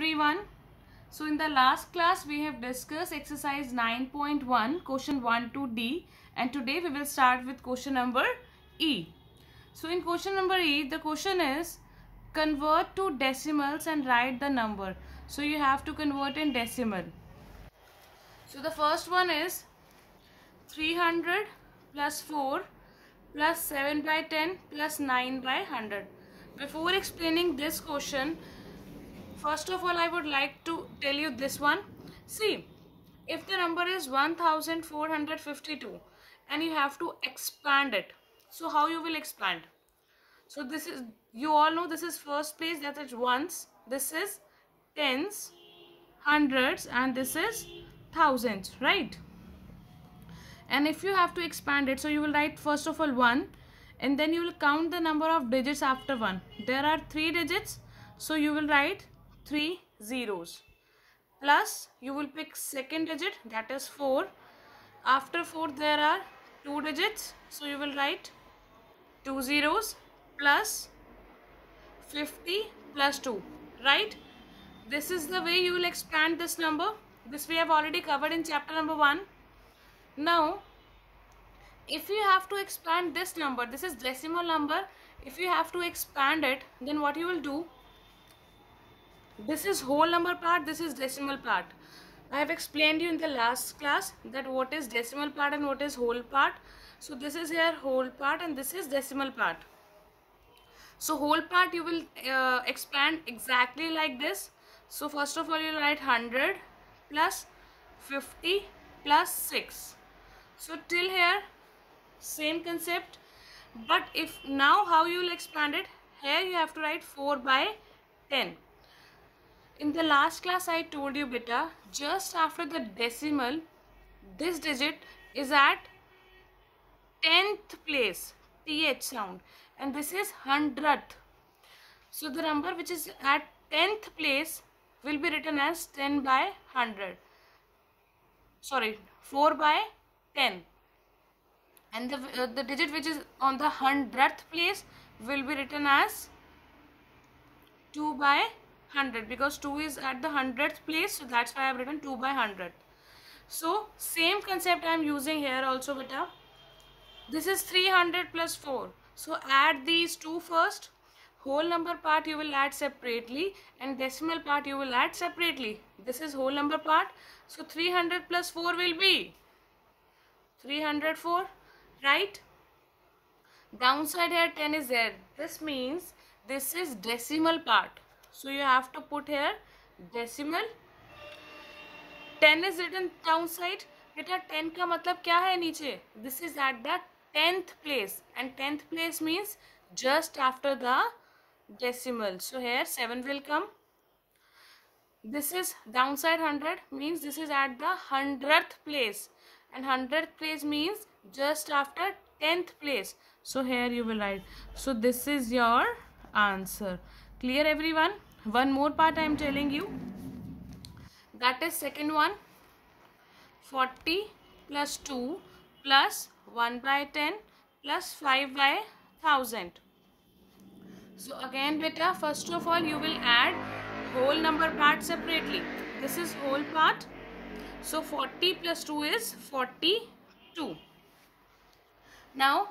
everyone. So in the last class we have discussed exercise 9.1 question 1 to D, and today we will start with question number E. So in question number E, the question is convert to decimals and write the number. So you have to convert in decimal. So the first one is 300 plus 4 plus 7 by 10 plus 9 by 100. Before explaining this question, first of all, I would like to tell you this one. See, if the number is 1452 and you have to expand it, so how you will expand? So this is, you all know this is first place, that is ones, this is tens, hundreds, and this is thousands, right? And if you have to expand it, so you will write first of all 1, and then you will count the number of digits after 1. There are 3 digits, so you will write 3 zeros. Plus you will pick second digit, that is 4. After 4 there are 2 digits, so you will write 2 zeros plus 50 plus 2, right? This is the way you will expand this number. This we have already covered in chapter number 1. Now, if you have to expand this number, this is decimal number, if you have to expand it, then what you will do? This is whole number part, this is decimal part. I have explained you in the last class that what is decimal part and what is whole part. So this is here whole part and this is decimal part. So whole part you will expand exactly like this. So first of all you will write 100 plus 50 plus 6. So till here same concept, but if now how you will expand it, here you have to write 4 by 10. In the last class I told you beta, just after the decimal, this digit is at 10th place, th sound, and this is 100th. So the number which is at 10th place will be written as 10 by 100. Sorry, 4 by 10. And the digit which is on the 100th place will be written as 2 by 100, because 2 is at the 100th place, so that's why I have written 2 by 100. So same concept I am using here also beta. This is 300 plus 4. So add these two first. Whole number part you will add separately and decimal part you will add separately. This is whole number part. So 300 plus 4 will be 304, right? Downside here 10 is there. This means this is decimal part. So you have to put here decimal. 10 is written downside. Beta 10 का मतलब क्या है नीचे? This is at the 10th place, and 10th place means just after the decimal. So here 7 will come. This is downside 100, means this is at the 100th place, and 100th place means just after 10th place. So here you will write. So this is your answer. Clear everyone? One more part I am telling you. That is second one. 40 plus 2 plus 1 by 10 plus 5 by 1000. So again beta, first of all you will add whole number part separately. This is whole part. So 40 plus 2 is 42. Now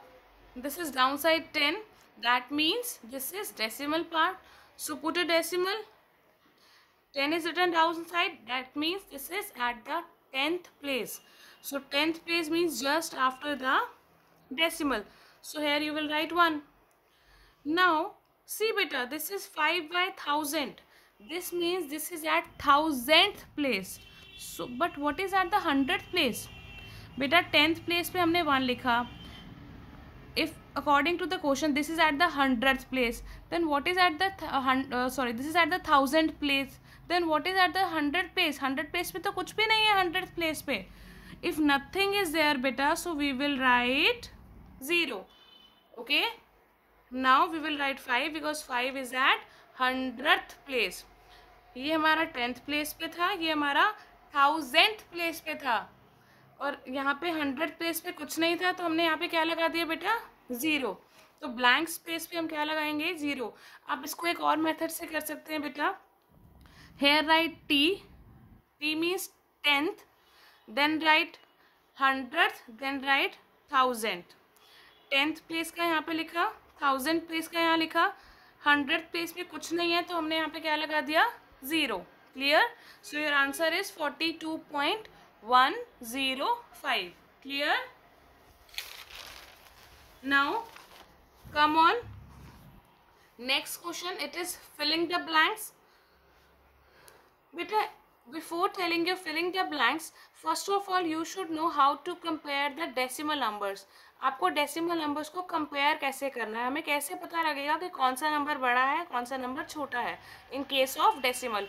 this is downside 10. That means this is decimal part. So put a decimal. 10 is written downside. That means this is at the 10th place. So 10th place means just after the decimal. So here you will write 1. Now see beta, this is 5 by 1000. This means this is at 1000th place. So but what is at the 100th place? Beta 10th place पे हमने 1 लिखा. If according to the question this is at the 100th place, then what is at the this is at the 1000th place, then what is at the 100th place? 100th place पे तो कुछ भी नहीं है 100th place पे. If nothing is there beta, so we will write 0. Okay, now we will write 5 because 5 is at 100th place. ये हमारा 10th place पे था, ये हमारा 1000th place पे था, और यहाँ पे 100th प्लेस पे कुछ नहीं था, तो हमने यहाँ पे क्या लगा दिया बेटा? 0. तो ब्लैंक स्पेस पे हम क्या लगाएंगे? 0. आप इसको एक और मेथड से कर सकते हैं बेटा. Here write T. T means 10th. Then write 100th. Then write 1000. 10th place का यहाँ पे लिखा, 1000 प्लेस का यहाँ लिखा, 100th प्लेस में कुछ नहीं है तो हमने यहाँ पे क्या लगा दिया, 0. Clear? So your answer is 42.105. Clear? Now come on next question. It is filling the blanks. बेटा, before telling you filling the blanks, first of all you should know how to compare the decimal numbers. आपको decimal numbers को compare कैसे करना है, हमें कैसे पता लगेगा कि कौन सा नंबर बड़ा है कौन सा नंबर छोटा है in case of decimal.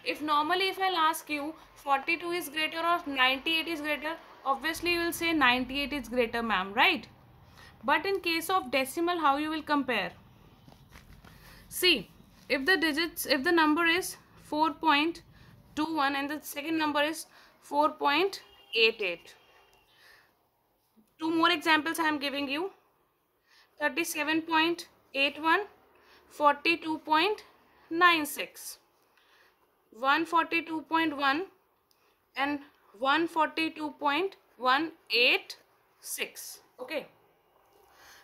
If normally if I ask you 42 is greater और 98 is greater, obviously you will say 98 is greater ma'am, right? But in case of decimal how you will compare? See, if the number is 4.21 and the second number is 4.88. Two more examples I am giving you. 37.81, 42.96, 142.1 and 142.186. Okay.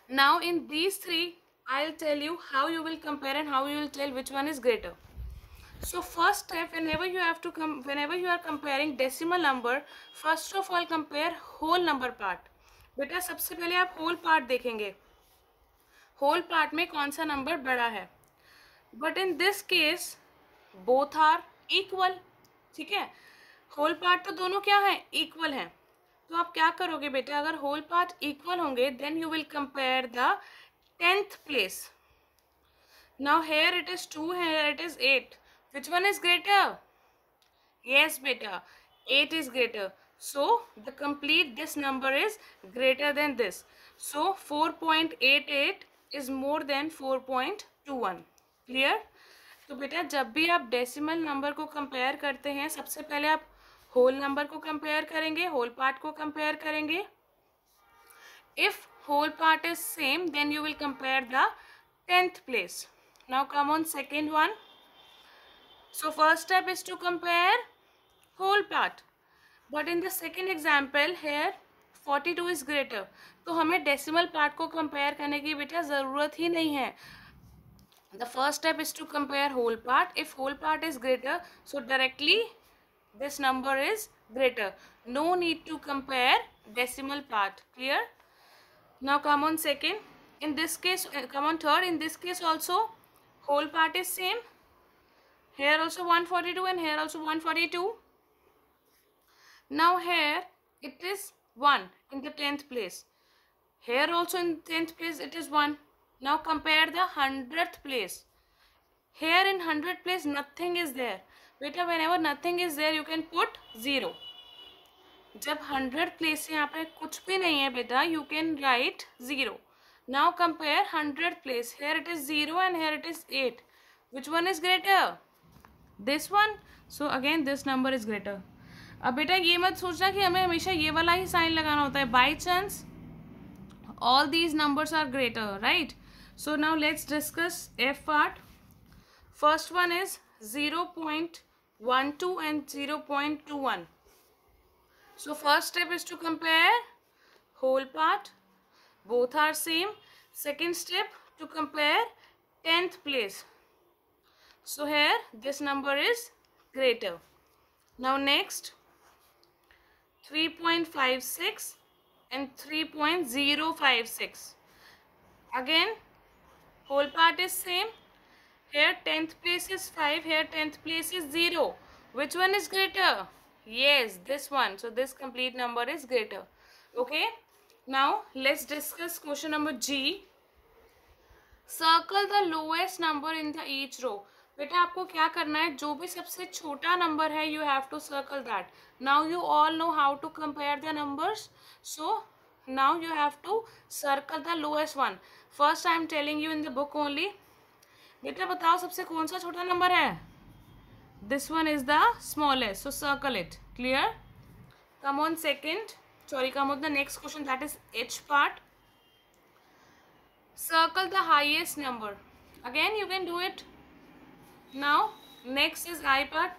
Now in these three I'll tell you how you will compare and how you will tell which one is greater. So first step, whenever you are comparing decimal number, first of all compare whole number part. बेटा सबसे पहले आप whole part देखेंगे, whole part में कौन सा number बड़ा है. But in this case both are equal. ठीक है, whole part तो दोनों क्या है, equal हैं. तो आप क्या करोगे बेटा, अगर whole part equal होंगे then you will compare the 10th place. Now here it is 2, here it is 8. Which one is greater? Yes beta, 8 is greater. So the complete this number is greater than this. So 4.88 is more than 4.21. Clear? तो बेटा जब भी आप decimal number को compare करते हैं सबसे पहले आप होल नंबर को कंपेयर करेंगे, होल पार्ट को कंपेयर करेंगे. If whole part is same then you will compare the 10th place. Now come on second one. So first step is to compare whole part. But in the second example here 42 is greater. तो हमें decimal part को compare करने की बेटा ज़रूरत ही नहीं है. The first step is to compare whole part. If whole part is greater, so directly this number is greater. No need to compare decimal part. Clear? Now come on second. In this case, come on third. In this case also whole part is same. Here also 142 and here also 142. Now here it is 1 in the 10th place. Here also in 10th place it is 1. Now compare the 100th place. Here in 100th place nothing is there. Beta whenever nothing is there you can put 0. जब 100th place से यहाँ पे कुछ भी नहीं है बेटा you can write 0. Now compare 100th place. Here it is 0 and here it is 8. Which one is greater? This one. So again this number is greater. अब बेटा ये मत सोचना कि हमें हमेशा ये वाला ही साइन लगाना होता है. By chance all these numbers are greater, right? So now let's discuss F part. First one is 0.12 and 0.21. So first step is to compare whole part. Both are same. Second step to compare 10th place. So here this number is greater. Now next 3.56 and 3.056. Again whole part is same. Here 10th place is 5, here 10th place is 0. Which one is greater? Yes, this one. So this complete number is greater. Okay. Now let's discuss question number G. Circle the lowest number in the each row. बेटा आपको क्या करना है, जो भी सबसे छोटा number है you have to circle that. Now you all know how to compare the numbers. So now you have to circle the lowest one. First I am telling you in the book only. बेटा बताओ सबसे कौन सा छोटा number है? This one is the smallest. So circle it. Clear? Come on second. Sorry, come on the next question, that is H part. Circle the highest number. Again you can do it. Now Next is I part.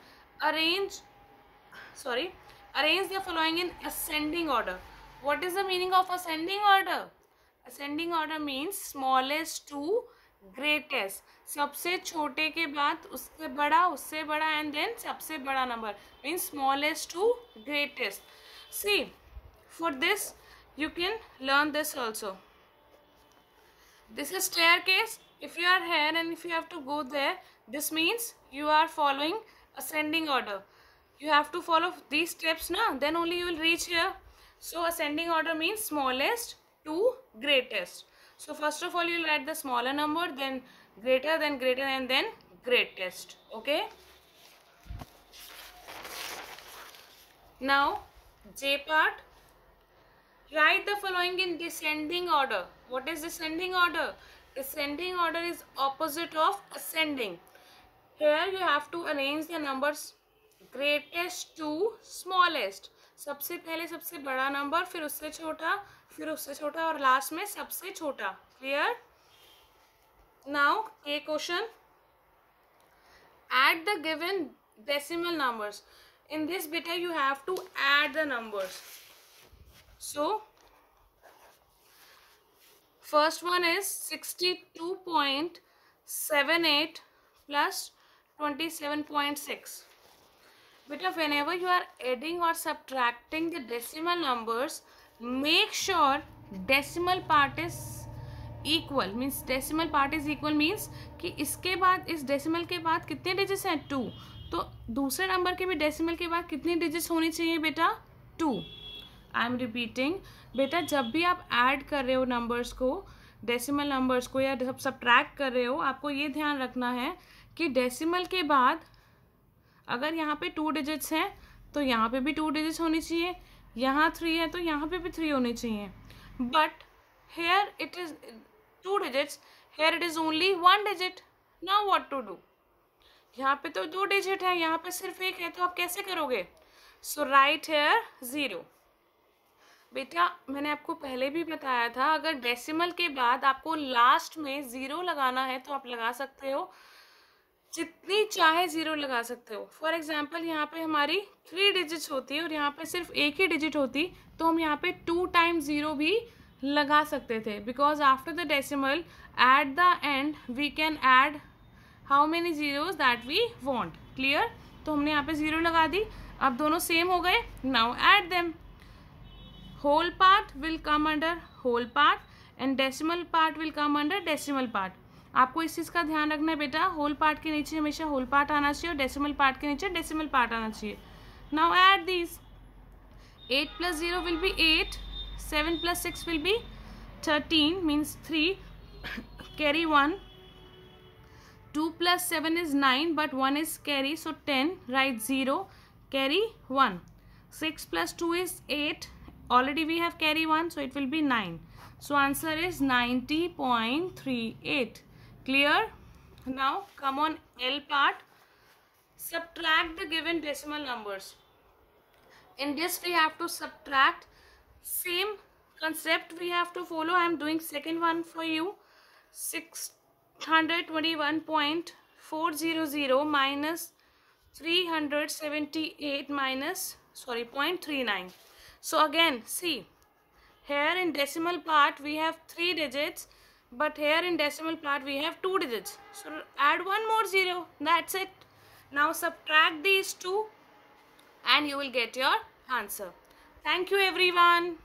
Arrange the following in ascending order. What is the meaning of ascending order? Ascending order means smallest to greatest. सबसे छोटे के बाद उससे बड़ा and then सबसे बड़ा number means smallest to greatest. See, for this you can learn this also. This is staircase. If you are here and if you have to go there, this means you are following ascending order. You have to follow these steps now, then only you will reach here. So ascending order means smallest to greatest. So first of all you will write the smaller number, then greater, and then greatest. Okay. Now J part. Write the following in descending order. What is descending order? Descending order is opposite of ascending. Here you have to arrange the numbers greatest to smallest. सबसे पहले सबसे बड़ा number, फिर उससे छोटा और last में सबसे छोटा. Clear? Now a question. Add the given decimal numbers. In this beta you have to add the numbers. So first one is 62.78 plus 27.6. Beta, whenever you are adding or subtracting the decimal numbers, make sure decimal part is equal. Means decimal part is equal means कि इसके बाद इस decimal के बाद कितने digits हैं? 2. तो दूसरे नंबर के भी decimal के बाद कितनी digits होनी चाहिए बेटा? 2. आई एम रिपीटिंग बेटा, जब भी आप ऐड कर रहे हो नंबर्स को, डेसिमल नंबर्स को, या सब्ट्रैक्ट कर रहे हो, आपको ये ध्यान रखना है कि डेसिमल के बाद अगर यहाँ पे 2 डिजिट्स हैं तो यहाँ पे भी 2 डिजिट्स होनी चाहिए, यहाँ 3 है तो यहाँ पे भी 3 होनी चाहिए. But here it is 2 digits, here it is only 1 digit. Now what to do? यहाँ पे तो 2 डिजिट है, यहाँ पे सिर्फ 1 है, तो आप कैसे करोगे? सो राइट हेयर 0. बेटा मैंने आपको पहले भी बताया था, अगर डेसिमल के बाद आपको लास्ट में 0 लगाना है तो आप लगा सकते हो, जितनी चाहे 0 लगा सकते हो. फॉर एग्जांपल यहाँ पे हमारी 3 डिजिट्स होती है और यहाँ पे सिर्फ एक ही डिजिट होती, तो हम यहाँ पे 2 times 0 भी लगा सकते थे. Because after the decimal at the end we can add how many zeros that we want. Clear? तो हमने यहाँ पे 0 लगा दी. अब दोनों सेम हो गए. Now add them. whole part will come under whole part and decimal part will come under decimal part. आपको इस चीज़ का ध्यान रखना है बेटा, होल पार्ट के नीचे हमेशा होल पार्ट आना चाहिए और डेसिमल पार्ट के नीचे डेसिमल पार्ट आना चाहिए. Now add these. 8 plus 0 will be 8, 7 plus 6 will be 13 means 3, carry 1. 2 plus 7 is 9 but 1 is carry, so 10, write 0, carry 1. 6 plus 2 is 8, already we have carry 1, so it will be 9. So answer is 90.38. Clear? Now come on L part. Subtract the given decimal numbers. In this we have to subtract. Same concept we have to follow. I am doing second one for you. 621.400 minus 378 minus 0.39. So again see, here in decimal part we have 3 digits, but here in decimal part we have 2 digits. So add one more 0. That's it. Now subtract these two and you will get your answer. Thank you everyone.